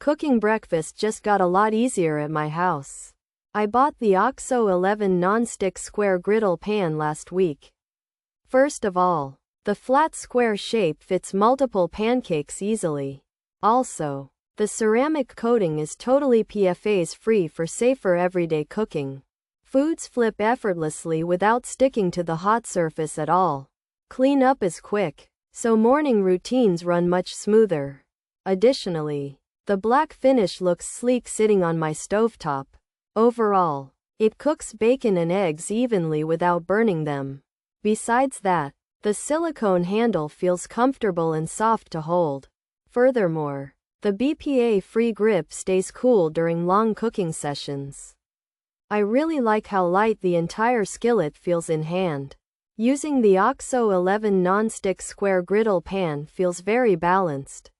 Cooking breakfast just got a lot easier at my house. I bought the OXO 11 Non-Stick Square Griddle Pan last week. First of all, the flat square shape fits multiple pancakes easily. Also, the ceramic coating is totally PFAS-free for safer everyday cooking. Foods flip effortlessly without sticking to the hot surface at all. Cleanup is quick, so morning routines run much smoother. Additionally, the black finish looks sleek sitting on my stovetop. Overall, it cooks bacon and eggs evenly without burning them. Besides that, the silicone handle feels comfortable and soft to hold. Furthermore, the BPA-free grip stays cool during long cooking sessions. I really like how light the entire skillet feels in hand. Using the OXO 11 Non-Stick Square Griddle Pan feels very balanced.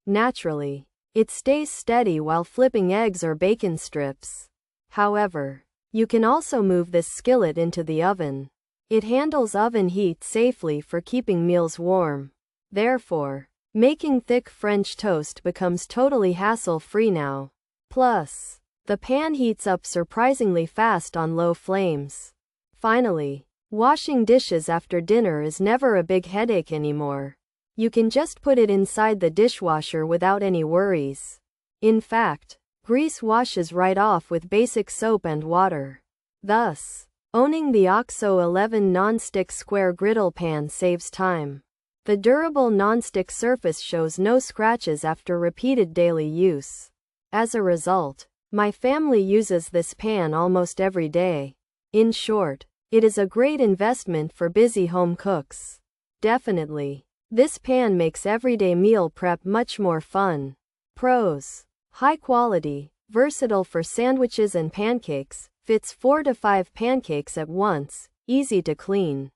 Naturally, it stays steady while flipping eggs or bacon strips. However, you can also move this skillet into the oven. It handles oven heat safely for keeping meals warm. Therefore, making thick French toast becomes totally hassle-free now. Plus, the pan heats up surprisingly fast on low flames. Finally, washing dishes after dinner is never a big headache anymore. You can just put it inside the dishwasher without any worries. In fact, grease washes right off with basic soap and water. Thus, owning the OXO 11 Non-Stick Square Griddle Pan saves time. The durable non-stick surface shows no scratches after repeated daily use. As a result, my family uses this pan almost every day. In short, it is a great investment for busy home cooks. Definitely, this pan makes everyday meal prep much more fun. Pros: high quality, versatile for sandwiches and pancakes, fits 4 to 5 pancakes at once, easy to clean.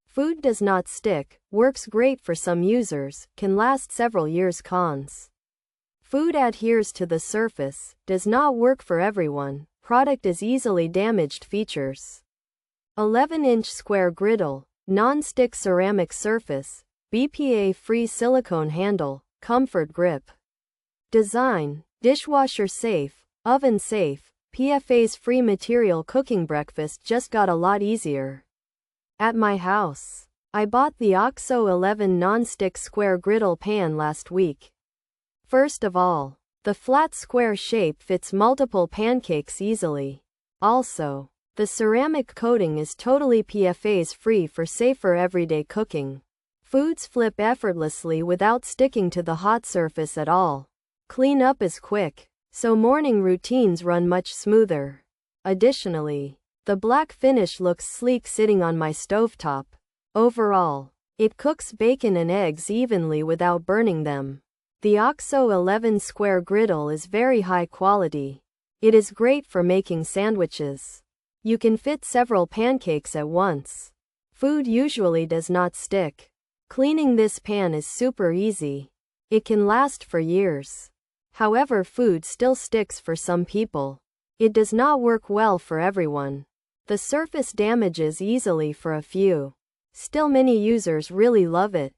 Food does not stick, works great for some users, can last several years. Cons: food adheres to the surface, does not work for everyone, product is easily damaged. Features: 11-inch square griddle, non-stick ceramic surface, BPA-free silicone handle, comfort grip. Design: dishwasher safe, oven safe, PFAS-free material. Cooking breakfast just got a lot easier. At my house, I bought the OXO 11 Non-Stick Square Griddle Pan last week. First of all, the flat square shape fits multiple pancakes easily. Also, the ceramic coating is totally PFAS-free for safer everyday cooking. Foods flip effortlessly without sticking to the hot surface at all. Cleanup is quick, so morning routines run much smoother. Additionally, the black finish looks sleek sitting on my stovetop. Overall, it cooks bacon and eggs evenly without burning them. The OXO 11 Square Griddle is very high quality. It is great for making sandwiches. You can fit several pancakes at once. Food usually does not stick. Cleaning this pan is super easy. It can last for years. However, food still sticks for some people. It does not work well for everyone. The surface damages easily for a few. Still, many users really love it.